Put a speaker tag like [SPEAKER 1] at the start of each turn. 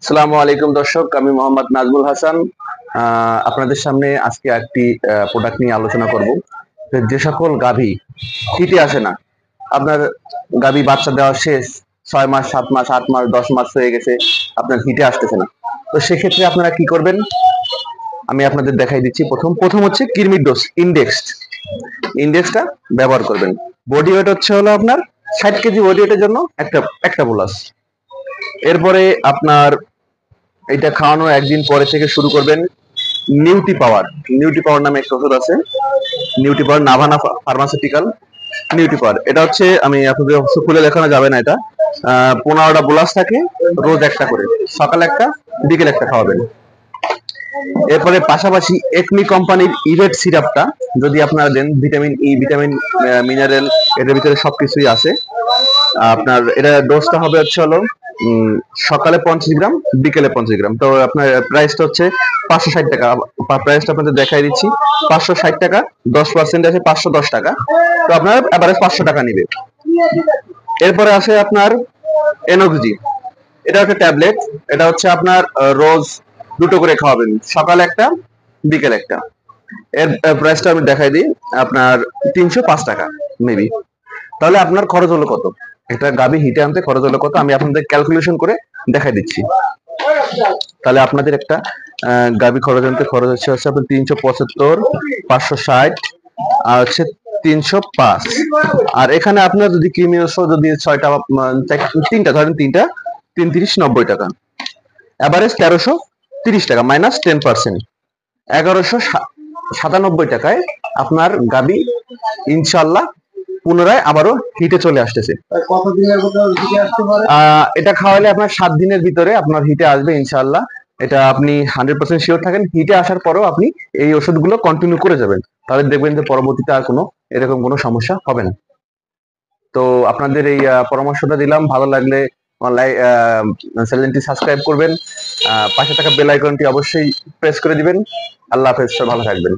[SPEAKER 1] আসসালামু আলাইকুম দর্শক, আমি মোহাম্মদ নাজমুল হাসান। আপনাদের সামনে আজকে একটি প্রোডাক্ট নিয়ে আলোচনা করব। যে সকল গাভী হিটে আসে না, আপনার গাভী বাচ্চা দেওয়া শেষ, 6 মাস, 7 মাস, 8 মাস, 10 মাস হয়ে গেছে, আপনার হিটে আসতেছে না। তো সেক্ষেত্রে আপনারা কি করবেন, আমি আপনাদের দেখাই দিচ্ছি। প্রথম প্রথম হচ্ছে কিরমির ডোজ ইন্ডেক্সটা ব্যবহার করবেন। বডি ওয়েট হলো আপনার 60 কেজি বডি ওয়েটের জন্য একটা একটা বোলাস। এরপরে আপনার এটা খাওয়ানোর একদিন পরে থেকে শুরু করবেন নিউটি পাওয়ার নামে একটা ওষুধ আছে। নিউটি পাওয়ার, নাভানা ফার্মাসিউটিক্যাল নিউটি পাওয়ার। এটা হচ্ছে, আমি আপনাদের অবশ্য খুলে দেখানো যাবে না এটা। 15টা বোলাস থাকে, রোজ একটা করে, সকালে একটা, বিকেল একটা খাওয়াবেন। এরপরে পাশাপাশি একমি কোম্পানির ইভেট সিরাপটা যদি আপনারা দেন, ভিটামিন ই, ভিটামিন মিনারেল, এটার ভিতরে সবকিছুই আছে। আপনার এটা ডোজটা হবে হলো সকালে 50 গ্রাম, বিকেলে 50 গ্রাম। তো আপনার প্রাইসটা হচ্ছে 560 টাকা। প্রাইসটা আপনাদের দেখাই দিচ্ছি। 560 টাকা, 10% আছে 510 টাকা। তো আপনার এভারেজ 500 টাকা নিবে। এরপরে আছে আপনার এনওক্সি। এটা একটা ট্যাবলেট। এটা হচ্ছে আপনার রোজ দুটো করে খাওয়াবেন, সকালে একটা, বিকেল একটা। এর প্রাইসটা আমি দেখাই দিই। আপনার 305 টাকা মেবি। তাহলে আপনার খরচ হলো কত, একটা গাভী হিটে আনতে খরচ হলো কত, আমি আপনাদের ক্যালকুলেশন করে দেখাই দিচ্ছি। তাহলে আপনাদের একটা গাভী খরচ আনতে খরচ হচ্ছে আপনার 375, 560, আর হচ্ছে 305। আর এখানে আপনার যদি কৃমি ওষুধ যদি 6টা, তিনটা ধরেন, তিনটা 330, 90 টাকা। এভারেজ 1330 টাকা মাইনাস 10%, 1197 টাকায় আপনার গাবি ইনশাল্লাহ পুনরায় আবারও হিটে চলে আসতেছে। এটা খাওয়ালে আপনার 7 দিনের ভিতরে আপনার হিটে আসবে ইনশাল্লাহ। এটা আপনি 100% শিওর থাকেন। হিটে আসার পরেও আপনি এই ওষুধগুলো কন্টিনিউ করে যাবেন, তাহলে দেখবেন যে পরবর্তীতে আর এরকম কোনো সমস্যা হবে না। তো আপনাদের এই পরামর্শটা দিলাম। ভালো লাগলে চ্যানেলটি সাবস্ক্রাইব করবেন, পাশে থাকা বেল আইকনটি অবশ্যই প্রেস করে দিবেন। আল্লাহ হাফেজ, ভালো থাকবেন।